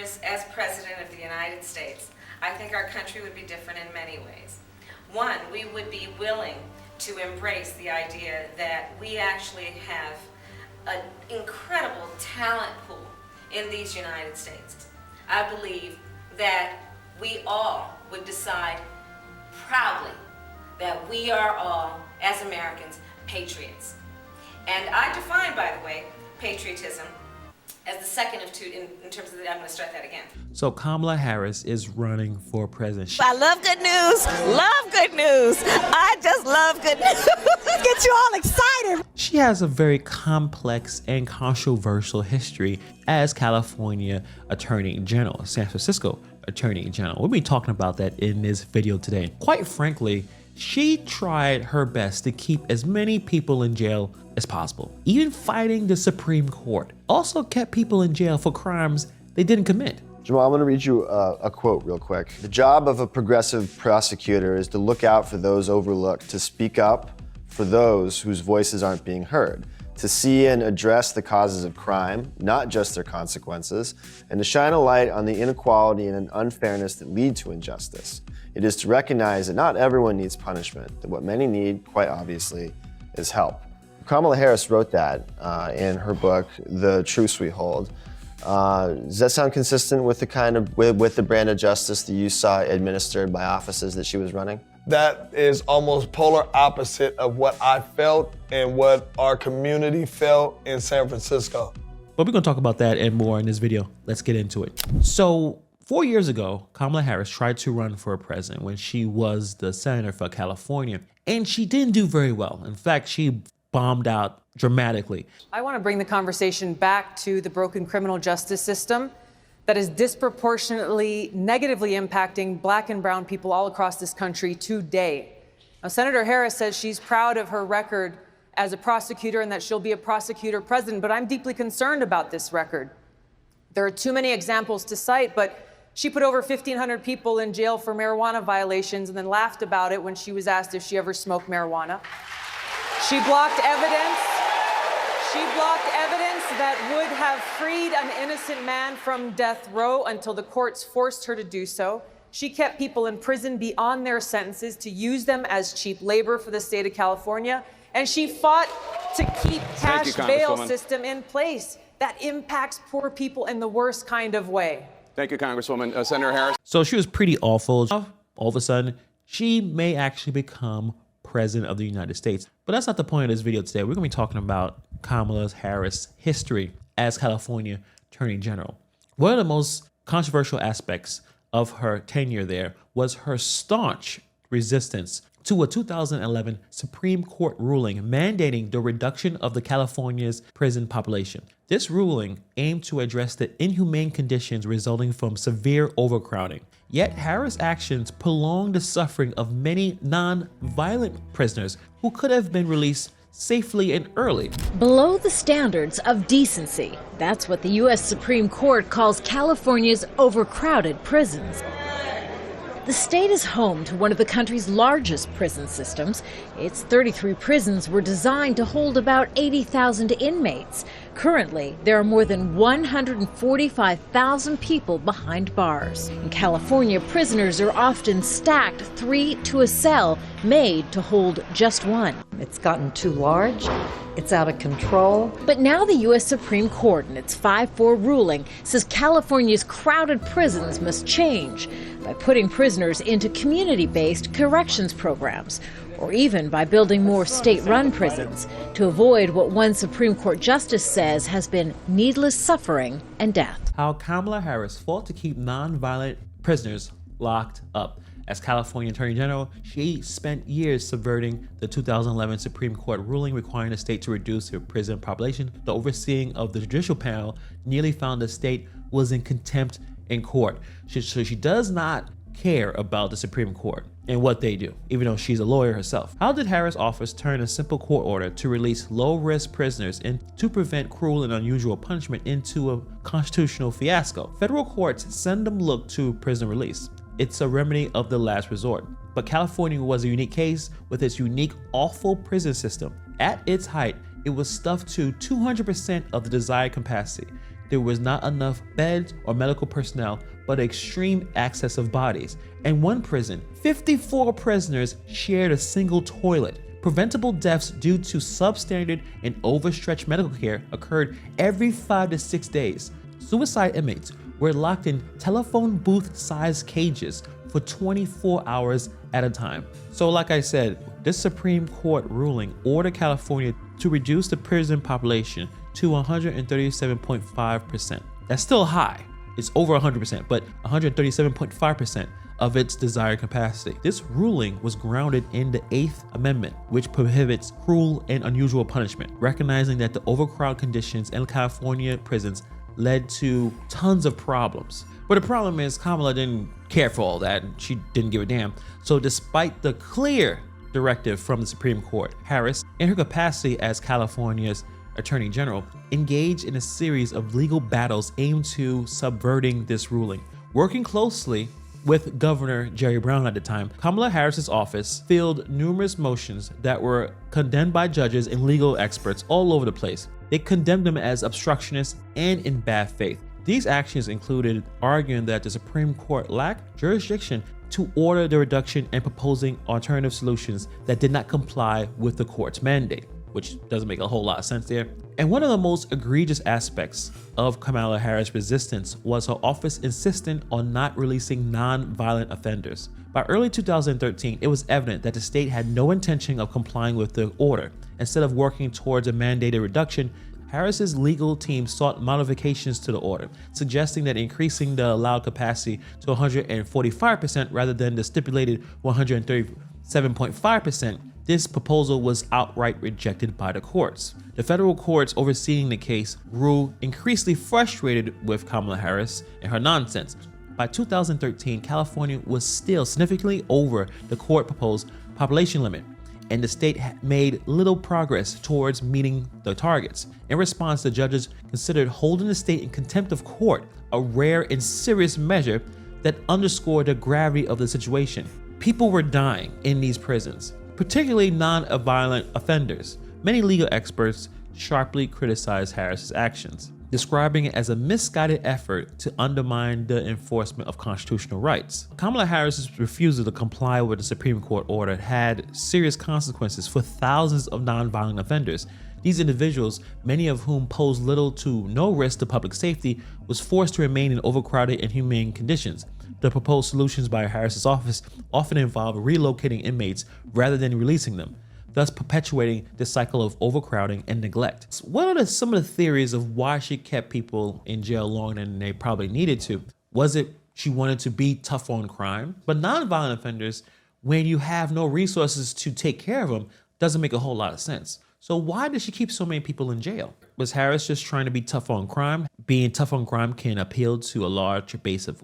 Harris as President of the United States, I think our country would be different in many ways. One, we would be willing to embrace the idea that we actually have an incredible talent pool in these United States. I believe that we all would decide proudly that we are all, as Americans, patriots. And I define, by the way, patriotism as the second of two in terms of I'm going to start that again. So Kamala Harris is running for president. I love good news. Love good news. I just love good news. Get you all excited. She has a very complex and controversial history as California Attorney General, San Francisco Attorney General. We'll be talking about that in this video today. Quite frankly, she tried her best to keep as many people in jail as possible, even fighting the Supreme Court. Also kept people in jail for crimes they didn't commit. Jamal, I'm gonna read you a quote real quick. The job of a progressive prosecutor is to look out for those overlooked, to speak up for those whose voices aren't being heard, to see and address the causes of crime, not just their consequences, and to shine a light on the inequality and unfairness that lead to injustice. It is to recognize that not everyone needs punishment, that what many need, quite obviously, is help. Kamala Harris wrote that in her book, The Truths We Hold. Does that sound consistent with the kind of with the brand of justice that you saw administered by offices that she was running? That is almost polar opposite of what I felt and what our community felt in San Francisco. But we're gonna talk about that and more in this video. Let's get into it. So 4 years ago, Kamala Harris tried to run for president when she was the senator for California, and she didn't do very well. In fact, she bombed out dramatically. I want to bring the conversation back to the broken criminal justice system that is disproportionately negatively impacting Black and brown people all across this country today. Now, Senator Harris says she's proud of her record as a prosecutor and that she'll be a prosecutor president, but I'm deeply concerned about this record. There are too many examples to cite, but she put over 1,500 people in jail for marijuana violations and then laughed about it when she was asked if she ever smoked marijuana. She blocked evidence. She blocked evidence that would have freed an innocent man from death row until the courts forced her to do so. She kept people in prison beyond their sentences to use them as cheap labor for the state of California. And she fought to keep cash bail system in place that impacts poor people in the worst kind of way. Thank you, Congresswoman. Senator Harris. So she was pretty awful. All of a sudden, she may actually become president of the United States. But that's not the point of this video today. We're gonna be talking about Kamala Harris' history as California Attorney General. One of the most controversial aspects of her tenure there was her staunch resistance to a 2011 Supreme Court ruling mandating the reduction of the California's prison population. This ruling aimed to address the inhumane conditions resulting from severe overcrowding. Yet Harris' actions prolonged the suffering of many non-violent prisoners who could have been released safely and early. Below the standards of decency. That's what the U.S. Supreme Court calls California's overcrowded prisons. The state is home to one of the country's largest prison systems. Its 33 prisons were designed to hold about 80,000 inmates. Currently, there are more than 145,000 people behind bars. In California, prisoners are often stacked 3 to a cell, made to hold just one. It's gotten too large. It's out of control. But now the U.S. Supreme Court, in its 5-4 ruling, says California's crowded prisons must change by putting prisoners into community-based corrections programs, or even by building more state-run prisons to avoid what one Supreme Court justice says has been needless suffering and death. How Kamala Harris fought to keep non-violent prisoners locked up. As California Attorney General, she spent years subverting the 2011 Supreme Court ruling requiring the state to reduce their prison population. The overseeing of the judicial panel nearly found the state was in contempt in court. So she does not care about the Supreme Court and what they do, even though she's a lawyer herself. How did Harris' office turn a simple court order to release low-risk prisoners and to prevent cruel and unusual punishment into a constitutional fiasco? Federal courts seldom look to prison release. It's a remedy of the last resort. But California was a unique case with its unique, awful prison system. At its height, it was stuffed to 200% of the desired capacity. there was not enough beds or medical personnel, but extreme excess of bodies. In one prison, 54 prisoners shared a single toilet. Preventable deaths due to substandard and overstretched medical care occurred every 5 to 6 days. Suicide inmates were locked in telephone booth-sized cages for 24 hours at a time. So like I said, this Supreme Court ruling ordered California to reduce the prison population to 137.5%. That's still high. It's over 100%, but 137.5% of its desired capacity. This ruling was grounded in the 8th Amendment, which prohibits cruel and unusual punishment, recognizing that the overcrowded conditions in California prisons led to tons of problems. But the problem is Kamala didn't care for all that, and she didn't give a damn. So despite the clear directive from the Supreme Court, Harris, in her capacity as California's Attorney General, engaged in a series of legal battles aimed to subverting this ruling. Working closely with Governor Jerry Brown at the time, Kamala Harris's office filed numerous motions that were condemned by judges and legal experts all over the place. They condemned them as obstructionist and in bad faith. These actions included arguing that the Supreme Court lacked jurisdiction to order the reduction and proposing alternative solutions that did not comply with the court's mandate, which doesn't make a whole lot of sense there. And one of the most egregious aspects of Kamala Harris' resistance was her office insisting on not releasing non-violent offenders. By early 2013, it was evident that the state had no intention of complying with the order. Instead of working towards a mandated reduction, Harris's legal team sought modifications to the order, suggesting that increasing the allowed capacity to 145% rather than the stipulated 137.5%. This proposal was outright rejected by the courts. The federal courts overseeing the case grew increasingly frustrated with Kamala Harris and her nonsense. By 2013, California was still significantly over the court-proposed population limit, and the state made little progress towards meeting the targets. In response, the judges considered holding the state in contempt of court, a rare and serious measure that underscored the gravity of the situation. People were dying in these prisons, particularly non-violent offenders. Many legal experts sharply criticized Harris's actions, describing it as a misguided effort to undermine the enforcement of constitutional rights. Kamala Harris's refusal to comply with the Supreme Court order had serious consequences for thousands of non-violent offenders. These individuals, many of whom posed little to no risk to public safety, was forced to remain in overcrowded and inhumane conditions. The proposed solutions by Harris's office often involved relocating inmates rather than releasing them, thus perpetuating the cycle of overcrowding and neglect. So what are some of the theories of why she kept people in jail longer than they probably needed to? Was it she wanted to be tough on crime? But non-violent offenders, when you have no resources to take care of them, doesn't make a whole lot of sense. So why did she keep so many people in jail? Was Harris just trying to be tough on crime? Being tough on crime can appeal to a large base of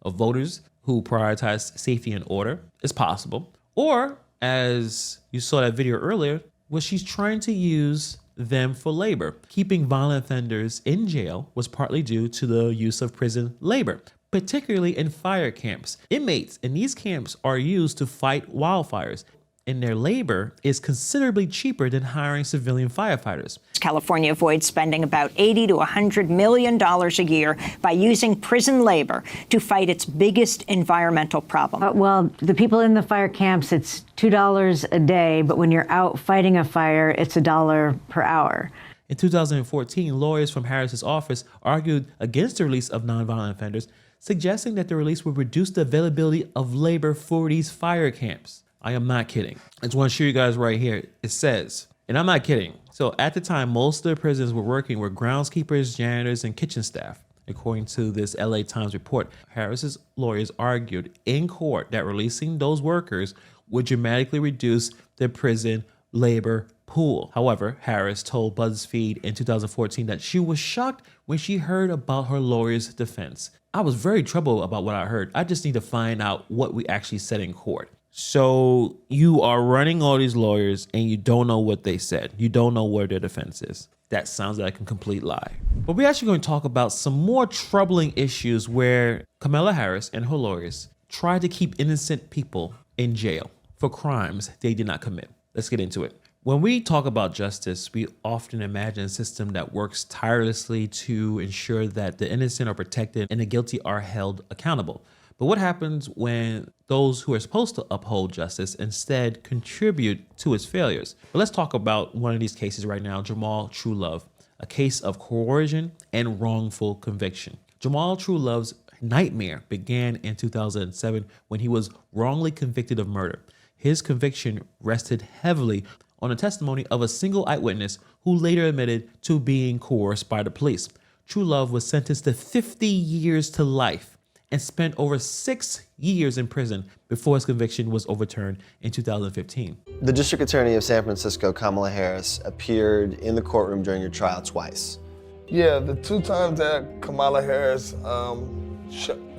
voters who prioritize safety and order. It's possible. Or, as you saw that video earlier, was she trying to use them for labor? Keeping violent offenders in jail was partly due to the use of prison labor, particularly in fire camps. Inmates in these camps are used to fight wildfires, and their labor is considerably cheaper than hiring civilian firefighters. California avoids spending about $80 to $100 million a year by using prison labor to fight its biggest environmental problem. Well, the people in the fire camps, it's $2 a day, but when you're out fighting a fire, it's $1 per hour. In 2014, lawyers from Harris's office argued against the release of nonviolent offenders, suggesting that the release would reduce the availability of labor for these fire camps. I am not kidding. I just want to show you guys right here. It says, and I'm not kidding. So at the time, most of the prisons were working with groundskeepers, janitors, and kitchen staff. According to this LA Times report, Harris's lawyers argued in court that releasing those workers would dramatically reduce the prison labor pool. However, Harris told BuzzFeed in 2014 that she was shocked when she heard about her lawyer's defense. I was very troubled about what I heard. I just need to find out what we actually said in court. So you are running all these lawyers and you don't know what they said. You don't know where their defense is. That sounds like a complete lie. But we're actually going to talk about some more troubling issues where Kamala Harris and her lawyers tried to keep innocent people in jail for crimes they did not commit. Let's get into it. When we talk about justice, we often imagine a system that works tirelessly to ensure that the innocent are protected and the guilty are held accountable. But what happens when those who are supposed to uphold justice instead contribute to its failures? But let's talk about one of these cases right now, Jamal Truelove, a case of coercion and wrongful conviction. Jamal Truelove's nightmare began in 2007 when he was wrongly convicted of murder. His conviction rested heavily on the testimony of a single eyewitness who later admitted to being coerced by the police. Truelove was sentenced to 50 years to life and spent over 6 years in prison before his conviction was overturned in 2015. The District Attorney of San Francisco, Kamala Harris, appeared in the courtroom during your trial twice. Yeah, the 2 times that Kamala Harris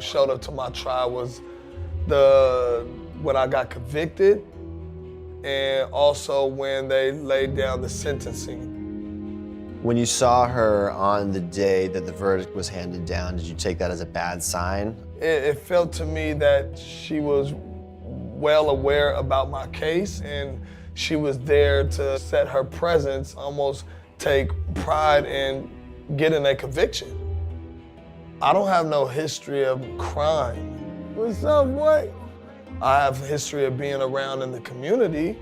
showed up to my trial was when I got convicted and also when they laid down the sentencing. When you saw her on the day that the verdict was handed down, did you take that as a bad sign? It felt to me that she was well aware about my case and she was there to set her presence, almost take pride in getting a conviction. I don't have no history of crime. What's up, boy? I have a history of being around in the community,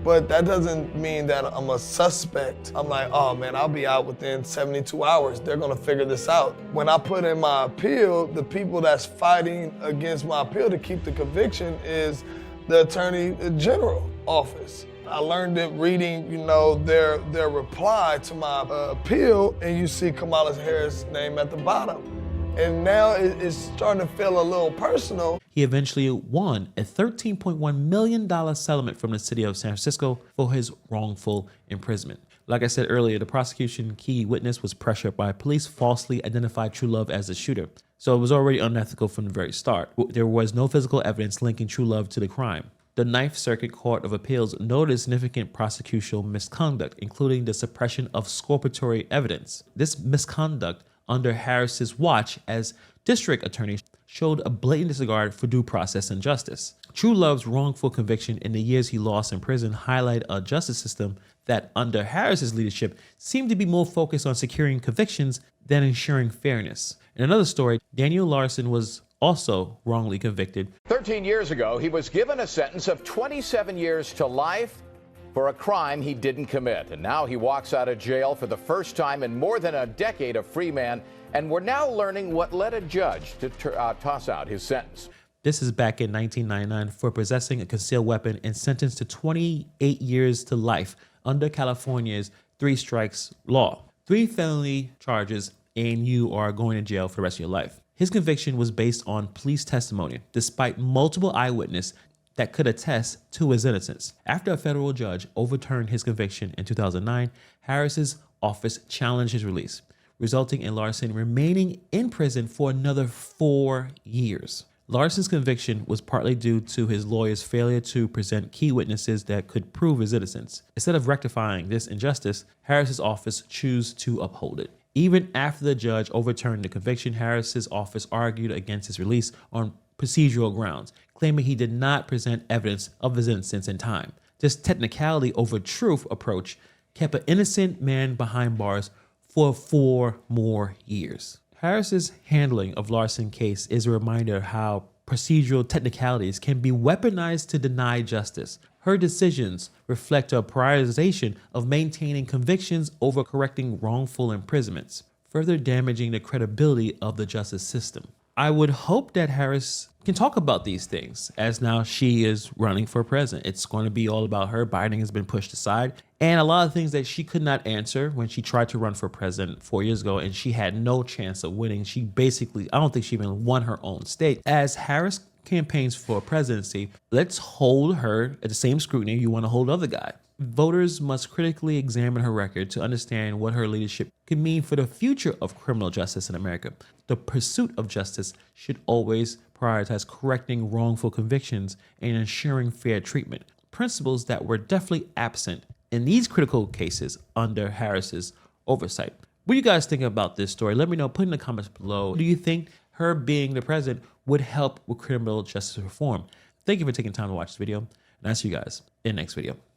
but that doesn't mean that I'm a suspect. I'm like, oh man, I'll be out within 72 hours. They're gonna figure this out. When I put in my appeal, the people that's fighting against my appeal to keep the conviction is the Attorney General office. I learned it reading, their reply to my appeal, and you see Kamala Harris' name at the bottom. And now it's starting to feel a little personal. He eventually won a $13.1 million settlement from the city of San Francisco for his wrongful imprisonment. Like I said earlier, the prosecution key witness was pressured by police, falsely identified Truelove as the shooter. So it was already unethical from the very start. There was no physical evidence linking Truelove to the crime. The Ninth Circuit Court of Appeals noted significant prosecutorial misconduct, including the suppression of exculpatory evidence. This misconduct under Harris's watch as district attorney showed a blatant disregard for due process and justice. Truelove's wrongful conviction in the years he lost in prison highlight a justice system that under Harris's leadership seemed to be more focused on securing convictions than ensuring fairness. In another story, Daniel Larson was also wrongly convicted. 13 years ago, he was given a sentence of 27 years to life for a crime he didn't commit. And now he walks out of jail for the first time in more than a decade, a free man. And we're now learning what led a judge to toss out his sentence. This is back in 1999 for possessing a concealed weapon and sentenced to 28 years to life under California's 3 strikes law. 3 felony charges and you are going to jail for the rest of your life. His conviction was based on police testimony, despite multiple eyewitnesses that could attest to his innocence. After a federal judge overturned his conviction in 2009, Harris's office challenged his release, resulting in Larson remaining in prison for another 4 years. Larson's conviction was partly due to his lawyer's failure to present key witnesses that could prove his innocence. Instead of rectifying this injustice, Harris's office chose to uphold it. Even after the judge overturned the conviction, Harris's office argued against his release on procedural grounds, claiming he did not present evidence of his innocence in time. This technicality over truth approach kept an innocent man behind bars for 4 more years. Harris's handling of Larson's case is a reminder of how procedural technicalities can be weaponized to deny justice. Her decisions reflect a prioritization of maintaining convictions over correcting wrongful imprisonments, further damaging the credibility of the justice system. I would hope that Harris can talk about these things, as now she is running for president. It's going to be all about her. Biden has been pushed aside, and a lot of things that she could not answer when she tried to run for president 4 years ago, and she had no chance of winning. She basically, I don't think she even won her own state. As Harris campaigns for presidency, let's hold her at the same scrutiny you want to hold the other guy. Voters must critically examine her record to understand what her leadership could mean for the future of criminal justice in America. The pursuit of justice should always prioritize correcting wrongful convictions and ensuring fair treatment, principles that were definitely absent in these critical cases under Harris's oversight. What do you guys think about this story? Let me know. Put in the comments below. Do you think her being the president would help with criminal justice reform? Thank you for taking time to watch this video, and I'll see you guys in the next video.